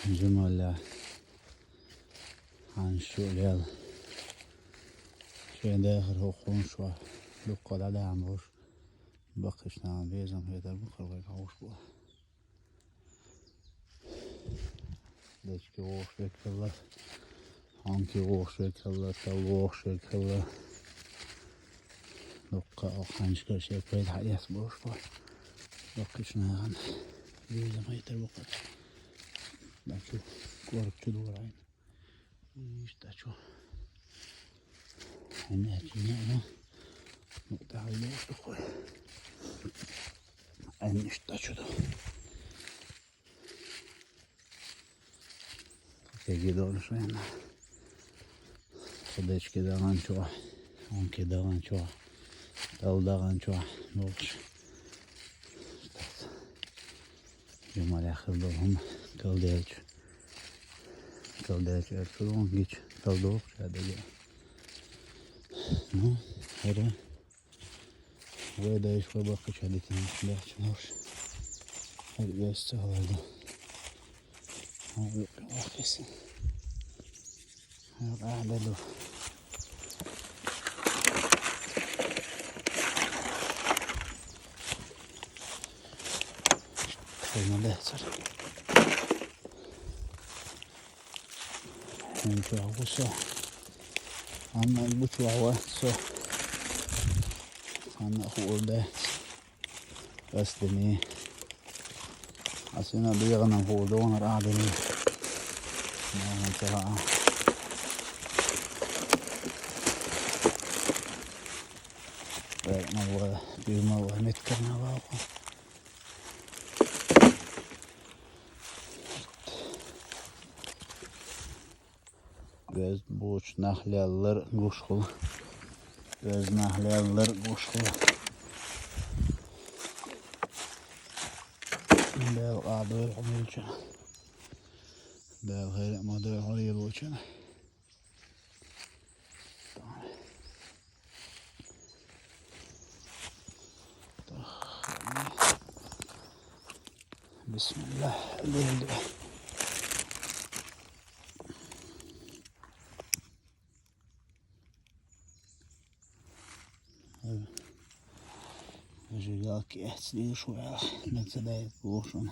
جمال عن شو اليلا شو داخل هو خون شو لقى على عمروش بقيش نعم بيزم هيدا بخر ويقعوش بوا ليش كي ووش بيكلا عنكي ووش بيكلا تل ووش بيكلا لقى أو خانش كل شيء بيد حياس بوش بوا بقيش نعم بيزم هيدا بخر لا شو كورك تدور عين ايش دا شو هنا جينا نقطع اللوش بخوي عينيش دا شو دا كي دول شوينا خدش كده غان شو هون كده غان شو دول دا غان شو نوش جمال آخر دولهم كل ديج ارسلون جيش كل دوق شاده جا نو هره ويدا ايش وباقي شادتين بيحش نوش هل بيستهل هذا هاي واقس هاي قاعدة له خلنا لهتر حين شو عوصو عنا البتوع واتسو عنا أخو ده بس دني عسينا بيغنا فوق دون رعدني ما انتهى بيغنا بيغنا ومتكرنا باقو göz boş nahliyalar kuşkul göz nahliyalar kuşkul bel qadır umulca bel hayır madır hayır uçan bismillah رجالك يحسدي شوية نتلاقي بوشون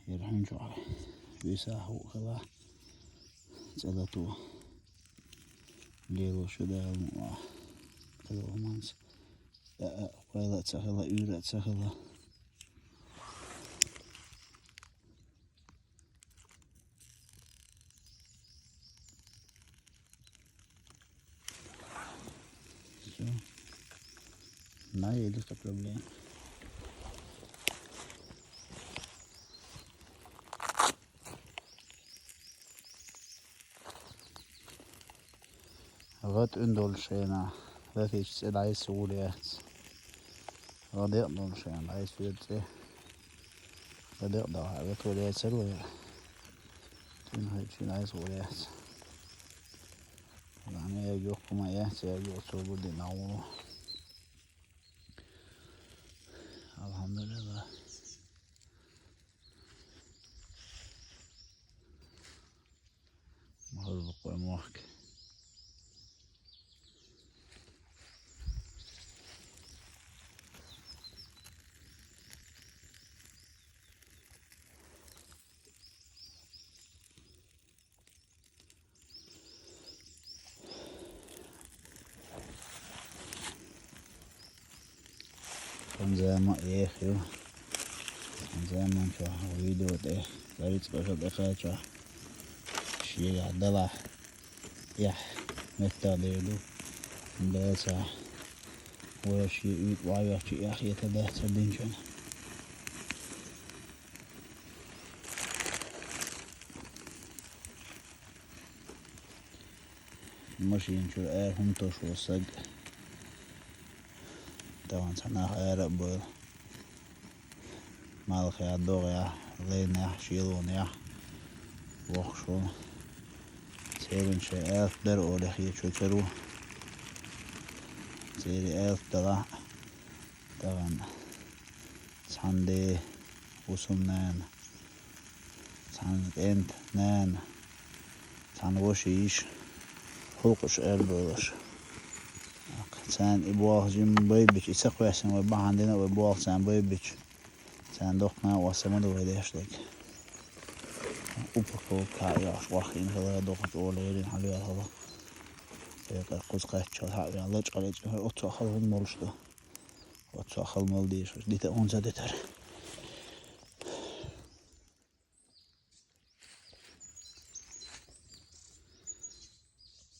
يرحون شوية بيساحوا كذا تلاتو ليلو شدا كذا ومانس ولا تسهلا يورا تسهلا ما يدك problem غات اندول شينا لا فيش تسأل عايز سهوليات غاد يقدر شينا عايز فيدتي غاد يقدر حاجات وليات سلوية تين هاي شين عايز سهوليات يعني يجوكم ايات يجوك سوبو دي نعوه الحمد لله مهل بقوي موحك زي ما ايه خيو زي ما نشوف فيديو ده بريد بشر دخل شيء عدلا يح متى ديلو بيسا ولا شيء وعيا شيء أخي يتبه تبين شنا ماشيين شو هم توشو السق طبعا سناها يا رب مالك يا دوغ يا لين يا شيلون يا وخشون سيرين شيء در أولي خي شو كرو سيري طلع طبعا ساندي وسمنان Sen end nän. Sen boş iş. Hulkuş elbolur. Sen bu akşam baybiç ise koyarsın ve bahandine ve bu akşam baybiç. Sen dokna vasama da öyle yaşlık. Upuk kaya şwahin hala dokut olayın halıyor hala. Böyle kuz kaçıyor ha ya laç kaleci otu halın moluştu. Otu hal mol diye. Dite onca deter.